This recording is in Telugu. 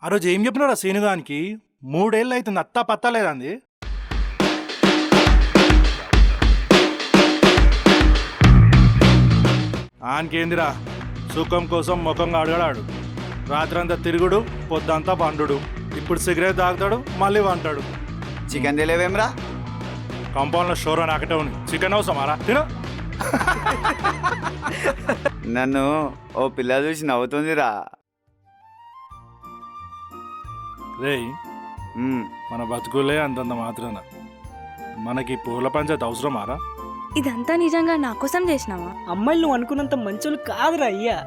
ఆ రోజు ఏం చెప్పినారా సీనుగానికి? 3 ఏళ్ళు అవుతుంది, అత్తా పత్తా లేదండి. ఆనికేందిరా, సుఖం కోసం ముఖంగా అడగడాడు. రాత్రంతా తిరుగుడు, పొద్దంతా పండుడు. ఇప్పుడు సిగరెట్ తాగుతాడు, మళ్ళీ వంటాడు. చికెన్ తెలియవేమ్రా? కాంపౌండ్లో షోర్ అని అక్కటే ఉంది. చికెన్ అవసరమారా? తిను. నన్ను ఓ పిల్ల చూసి నవ్వుతుందిరా. రేయ్, మన బతుకులే అంతంత మాత్రాన. మనకి పూల పంచాయతీ అవసరమారా? ఇదంతా నిజంగా నా కోసం చేసినావా? అమ్మాయిలు నువ్వు అనుకున్నంత మంచోళ్ళు కాదురా అయ్యా.